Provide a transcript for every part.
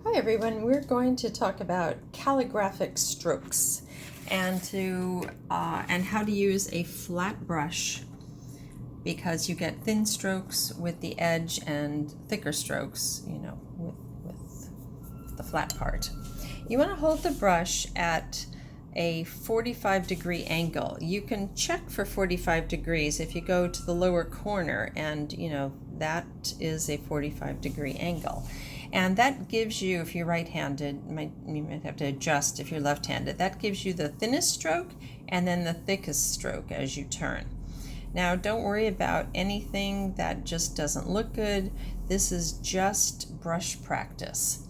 Hi everyone, we're going to talk about calligraphic strokes and how to use a flat brush, because you get thin strokes with the edge and thicker strokes, with the flat part. You want to hold the brush at a 45-degree angle. You can check for 45 degrees if you go to the lower corner, and that is a 45-degree angle. And that gives you, if you're right-handed, you might have to adjust if you're left-handed, that gives you the thinnest stroke and then the thickest stroke as you turn. Now, don't worry about anything that just doesn't look good. This is just brush practice.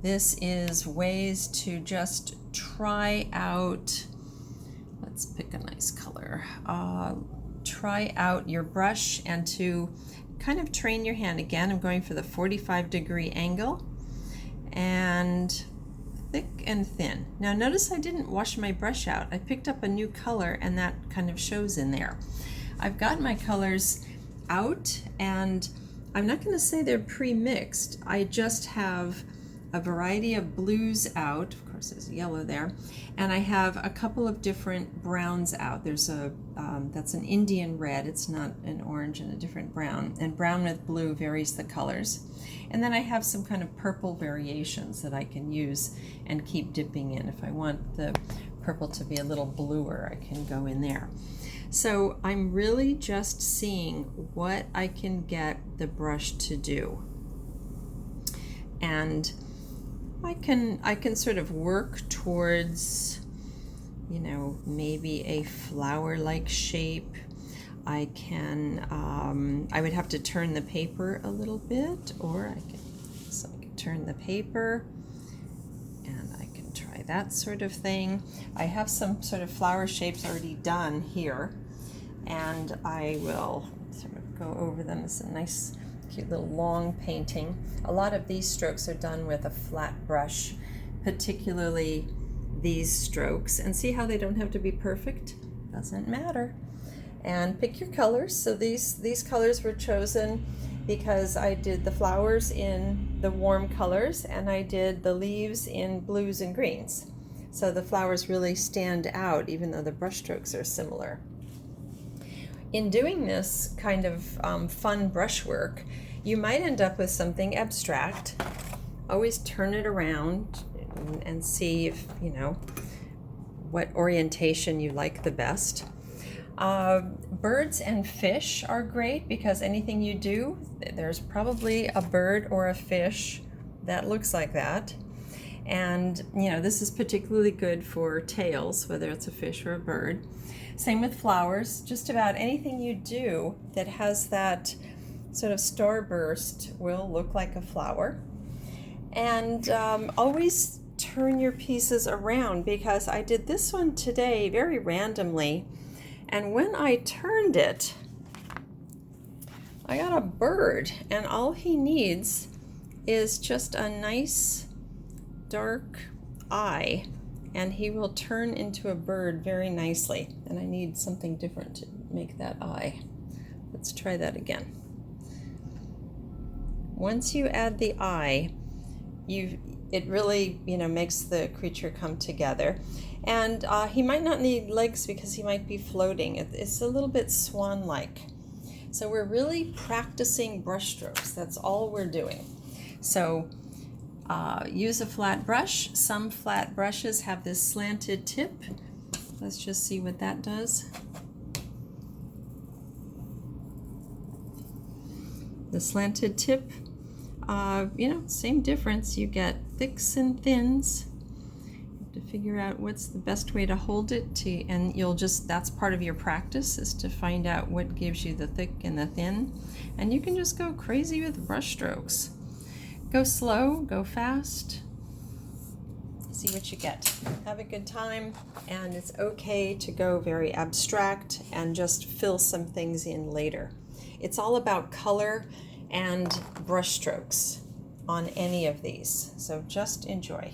This is ways to just try out, let's pick a nice color, try out your brush and to kind of train your hand. Again, I'm going for the 45-degree angle and thick and thin. Now notice I didn't wash my brush out. I picked up a new color and that kind of shows in there. I've got my colors out and I'm not going to say they're pre-mixed. I just have a variety of blues out. Of course there's yellow there, and I have a couple of different browns out. There's a that's an Indian red, it's not an orange, and a different brown, and brown with blue varies the colors. And then I have some kind of purple variations that I can use and keep dipping in. If I want the purple to be a little bluer, I can go in there. So I'm really just seeing what I can get the brush to do, and I can sort of work towards, maybe a flower-like shape. I would have to turn the paper a little bit, or I can turn the paper and I can try that sort of thing. I have some sort of flower shapes already done here, and I will sort of go over them. It's a nice cute little long painting. A lot of these strokes are done with a flat brush, particularly these strokes. And see how they don't have to be perfect? Doesn't matter. And pick your colors. So these colors were chosen because I did the flowers in the warm colors and I did the leaves in blues and greens. So the flowers really stand out even though the brush strokes are similar. In doing this kind of fun brushwork, you might end up with something abstract. Always turn it around and see if, what orientation you like the best. Birds and fish are great because anything you do, there's probably a bird or a fish that looks like that. And, this is particularly good for tails, whether it's a fish or a bird. Same with flowers. Just about anything you do that has that sort of starburst will look like a flower. And always turn your pieces around, because I did this one today very randomly, and when I turned it, I got a bird, and all he needs is just a nice dark eye, and he will turn into a bird very nicely. And I need something different to make that eye. Let's try that again. Once you add the eye, it really makes the creature come together. And he might not need legs because he might be floating. It's a little bit swan-like. So we're really practicing brush strokes. That's all we're doing. So use a flat brush. Some flat brushes have this slanted tip. Let's just see what that does. The slanted tip, same difference. You get thicks and thins. You have to figure out what's the best way to hold it and that's part of your practice, is to find out what gives you the thick and the thin. And you can just go crazy with brush strokes. Go slow, go fast, see what you get. Have a good time, and it's okay to go very abstract and just fill some things in later. It's all about color and brush strokes on any of these, so just enjoy.